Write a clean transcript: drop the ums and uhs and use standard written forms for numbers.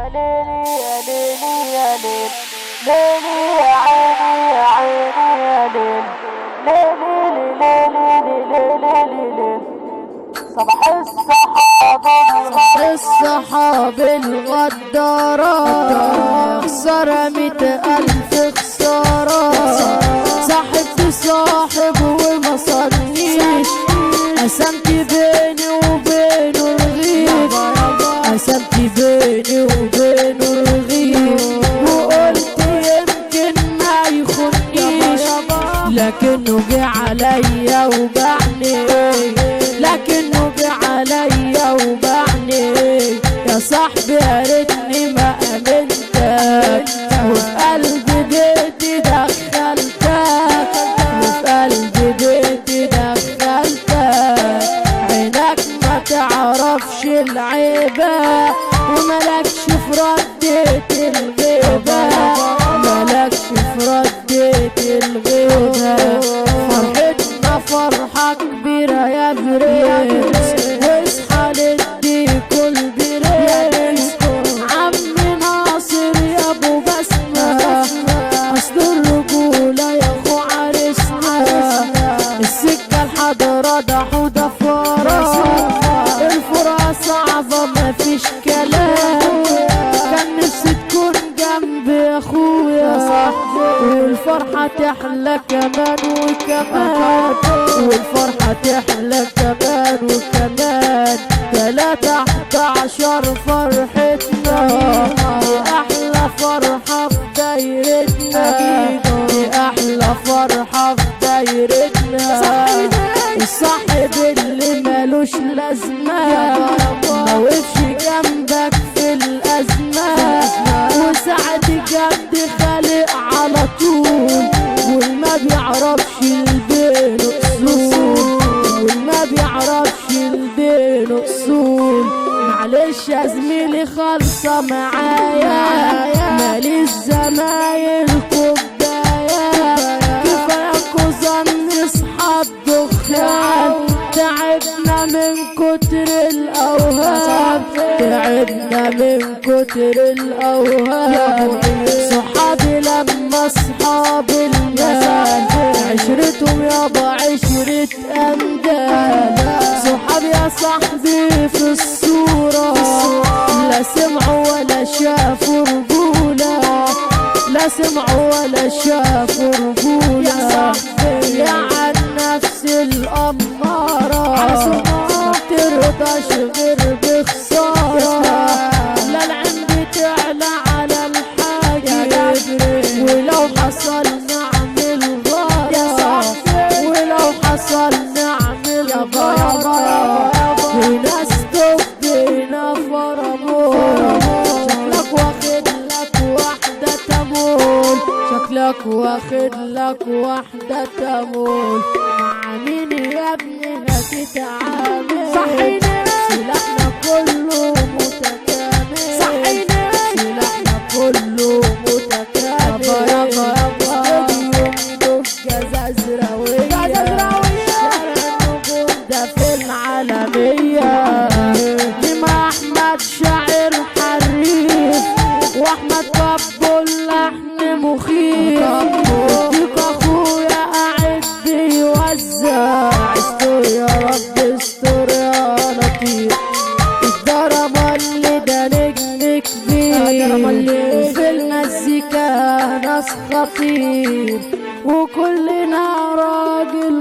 صباح الصحاب الغدارة خسارة 100,000 خسارة. صاحبت صاحب وما صدنيش، قسمت بيني وبينه الغيب، قسمت بيني وبينه الغيب، وقلت يمكن ما يخونيش، لكنه جه عليا وبعني، لكنه جه عليا وبعني. يا صاحبي يا ريتني ما امنتك، وفي قلبي بيتي دخلتك، وفي قلبي بيتي دخلتك. عينك ما تعرفش العيبة، وملكش في ردة الغيبة، ملكش في ردة الغيبة. فرحتنا فرحة كبيرة يا برنس، واصحى للديك البرنس. عمي ناصر يا ابو بسمة، اصل الرجولة يا اخو عرسنا. السكة الحضرة ده حوضة فرس، الفرقة صعبة مفيش كلام. كان نفسي تكون جنبي يا اخويا، والفرحة تحلى كمان وكمان، والفرحة تحلى كمان وكمان. 13 فرحتنا، دي احلى فرحة في دايرتنا، دي احلى فرحة في دايرتنا. الصاحب اللي مالوش لازمة ما وقفش جنبك في الأزمة، وساعة جد خالق على طول، والما بيعرفش البين أصول، والما بيعرفش البين أصول. معلش يا زميلي خالصة معايا، مالي الزمايل كوباية، كفاياكوا ظن اصحاب دخان. تعبنا من كتر الأوهام، تعبنا من كتر الأوهام. صحابي لما أصحاب المال، عشرتهم يابا عشرة أمجاد. صحابي يا صاحبي في الصورة، لا سمعوا ولا شافوا رجولة، لا سمعوا ولا شافوا رجولة. يا عن نفس الأمارة ما ترضاش غير بخسارة، لا العين بتعلى على الحاجة، ولو حصل نعمل غارة، ولو حصل نعمل غارة. في ناس تبدينا فرمون، شكلك واخد لك واحدة تمول، شكلك واخد لك واحدة تمول. مع مين يا ابني هتتعامل؟ صحيني سلاحنا كله متكامل، صحيني سلاحنا كله متكامل. يابا يابا اليوم دول جزازراوية، شارع النجوم ده في العالمية. لما أحمد شاعر حريف، وأحمد كبو اللحن مخيف. ديك أخويا قاعد بيوزع، استر يا رب استر يا لطيف. الدرما اللي ده نجم كبير، في المزيكا ناس خطير، وكلنا راجل